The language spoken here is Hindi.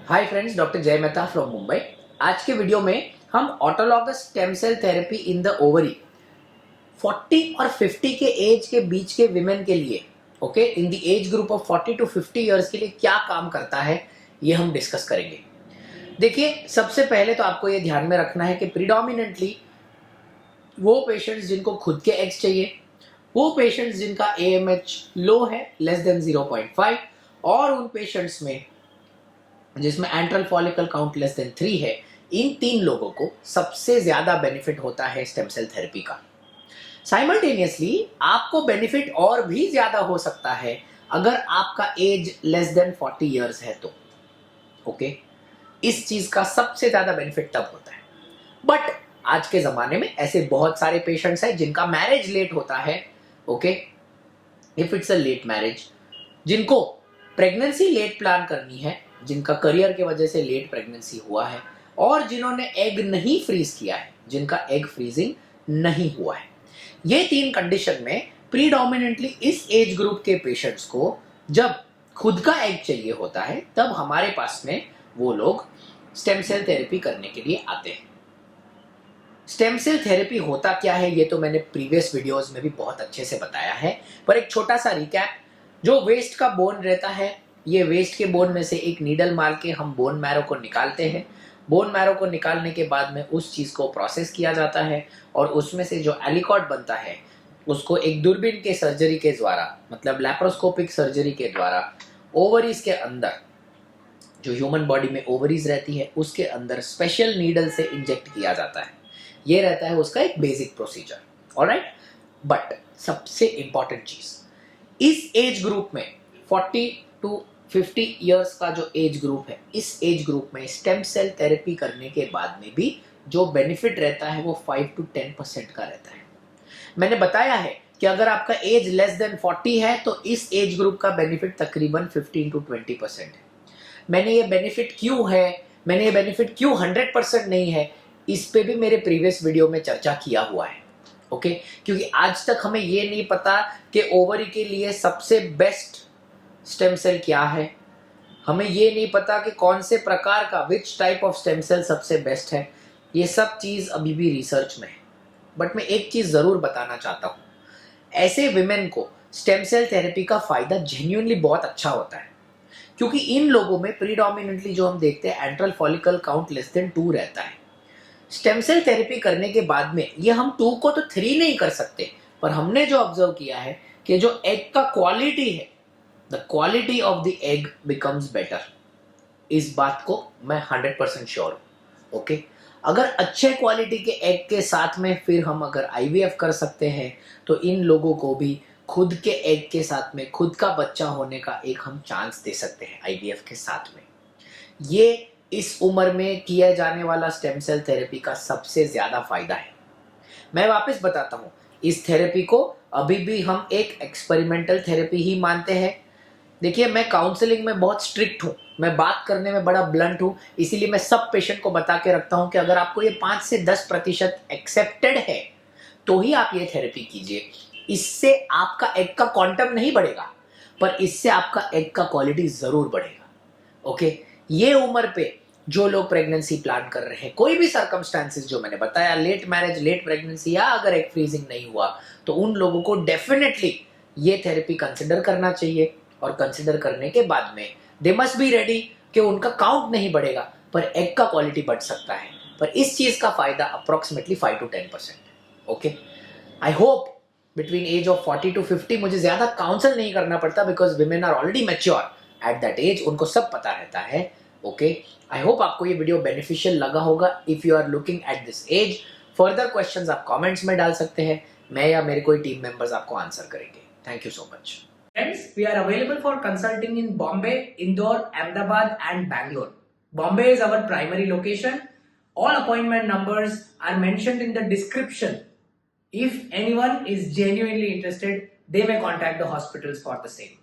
हाय फ्रेंड्स, डॉक्टर जय मेहता फ्रॉम मुंबई। आज के वीडियो में हम autologous stem cell therapy in the ovary 40 और 50 के एज के बीच के विमेन के लिए, okay, in the age group of 40 to 50 years के लिए क्या काम करता है ये हम डिस्कस करेंगे। देखिए, सबसे पहले तो आपको ये ध्यान में रखना है कि प्रीडोमिनेंटली वो पेशेंट्स जिनको खुद के एग्स चाहिए, वो पेशेंट्स जिनका AMH लो है लेस देन 0.5, और उन पेशेंट्स में जिसमें enteral follicle count less than 3 है, इन 3 लोगों को सबसे ज्यादा बेनिफिट होता है स्टेम सेल थेरेपी का। साइमल्टेनियसली आपको बेनिफिट और भी ज्यादा हो सकता है अगर आपका एज लेस देन 40 इयर्स है तो, ओके। इस चीज का सबसे ज्यादा बेनिफिट तब होता है। बट आज के जमाने में ऐसे बहुत सारे पेशेंट्स हैं जिनका मैरिज लेट होता है, okay, if it's a late marriage, जिनको प्रेगनेंसी लेट प्लान करनी है, जिनका करियर के वजह से लेट प्रेगनेंसी हुआ है, और जिन्होंने एग नहीं फ्रीज किया है, जिनका एग फ्रीजिंग नहीं हुआ है। ये 3 कंडीशन में प्रीडोमिनेंटली इस एज ग्रुप के पेशेंट्स को जब खुद का एग चाहिए होता है, तब हमारे पास में वो लोग स्टेम सेल थेरेपी करने के लिए आते हैं। स्टेम सेल थेरेपी होता क्या है ये तो मैंने प्रीवियस वीडियोस में भी बहुत अच्छे से बताया है, पर एक छोटा सा रिकैप। जो वेस्ट का बोन रहता है, ये वेस्ट के बोन में से एक नीडल मार के हम बोन मैरो को निकालते हैं। बोन मैरो को निकालने के बाद में उस चीज को प्रोसेस किया जाता है, और उसमें से जो एलिकॉट बनता है उसको एक दूरबीन के सर्जरी के द्वारा, मतलब लैप्रोस्कोपिक सर्जरी के द्वारा, ओवरीज के अंदर, जो ह्यूमन बॉडी में ओवरीज रहती है उसके अंदर स्पेशल नीडल से इंजेक्ट किया जाता है। ये रहता है उसका एक बेसिक प्रोसीजर, ऑलराइट। बट सबसे इंपॉर्टेंट चीज, इस एज ग्रुप में 40 टू 50 इयर्स का जो एज ग्रुप है, इस एज ग्रुप में स्टेम सेल थेरेपी करने के बाद में भी जो बेनिफिट रहता है वो 5 टू 10% का रहता है। मैंने बताया है कि अगर आपका एज लेस देन 40 है तो इस एज ग्रुप का बेनिफिट तकरीबन 15 टू 20% है। मैंने ये बेनिफिट क्यों है, मैंने ये बेनिफिट क्यों 100% नहीं है, इस पे भी मेरे प्रीवियस वीडियो में चर्चा किया हुआ है, ओके। क्योंकि आज तक हमें ये नहीं पता कि ओवरी के लिए सबसे बेस्ट स्टेम सेल क्या है, हमें ये नहीं पता कि कौन से प्रकार का, which type of stem cell सबसे बेस्ट है। ये सब चीज अभी भी रिसर्च में है। बट मैं एक चीज जरूर बताना चाहता हूं, ऐसे विमेन को स्टेम सेल थेरेपी का फायदा जेन्युइनली बहुत अच्छा होता है, क्योंकि इन लोगों में प्रीडोमिनेंटली जो हम देखते हैं enteral follicle count less than 2 रहता है। स्टेम सेल थेरेपी करने के बाद में ये हम 2 को तो 3 नहीं कर सकते, पर हमने जो ऑब्जर्व किया है कि जो एग का क्वालिटी है, the quality of the egg becomes better. इस बात को मैं 100% श्योर हूं, ओके। अगर अच्छे क्वालिटी के एग के साथ में फिर हम अगर IVF कर सकते हैं तो इन लोगों को भी खुद के एग के साथ में खुद का बच्चा होने का एक हम चांस दे सकते हैं IVF के साथ में। ये इस उम्र में किया जाने वाला स्टेम सेल थेरेपी का सबसे ज्यादा फायदा है। मैं वापस बताता हूं, इस थेरेपी को अभी भी हम एक एक्सपेरिमेंटल थेरेपी ही मानते हैं। देखिए, मैं काउंसलिंग में बहुत स्ट्रिक्ट हूं, मैं बात करने में बड़ा ब्लंट हूं, इसीलिए मैं सब पेशेंट को बता के रखता हूं कि अगर आपको ये 5 से 10% एक्सेप्टेड है तो ही आप ये थेरेपी कीजिए। इससे आपका एग का क्वांटम नहीं बढ़ेगा, पर इससे आपका एग का क्वालिटी जरूर बढ़ेगा, ओके। ये उम्र पे जो लोग प्रेगनेंसी प्लान कर रहे हैं, कोई भी सर्कमस्टांसेस जो मैंने बताया, लेट मैरिज, लेट प्रेगनेंसी, या अगर एग फ्रीजिंग नहीं हुआ, तो उन लोगों को डेफिनेटली ये थेरेपी कंसिडर करना चाहिए। और कंसिडर करने के बाद में दे मस्ट बी रेडी कि उनका काउंट नहीं बढ़ेगा पर एग का क्वालिटी बढ़ सकता है। पर इस चीज का फायदा approximately 5 to 10%, okay. I hope between age of 40 to 50 मुझे ज्यादा काउंसल नहीं करना पड़ता, because women are already mature at that age, उनको सब पता रहता है, ओके। आई होप आपको ये वीडियो बेनिफिशियल लगा होगा। If you are looking at this age, further questions आप कमेंट्स में डाल सकते हैं, मैं या मेरे कोई टीम मेंबर्स आपको आंसर करेंगे। Thank you so much. Friends, we are available for consulting in Bombay, Indore, Ahmedabad and Bangalore. Bombay is our primary location. All appointment numbers are mentioned in the description. If anyone is genuinely interested, they may contact the hospitals for the same.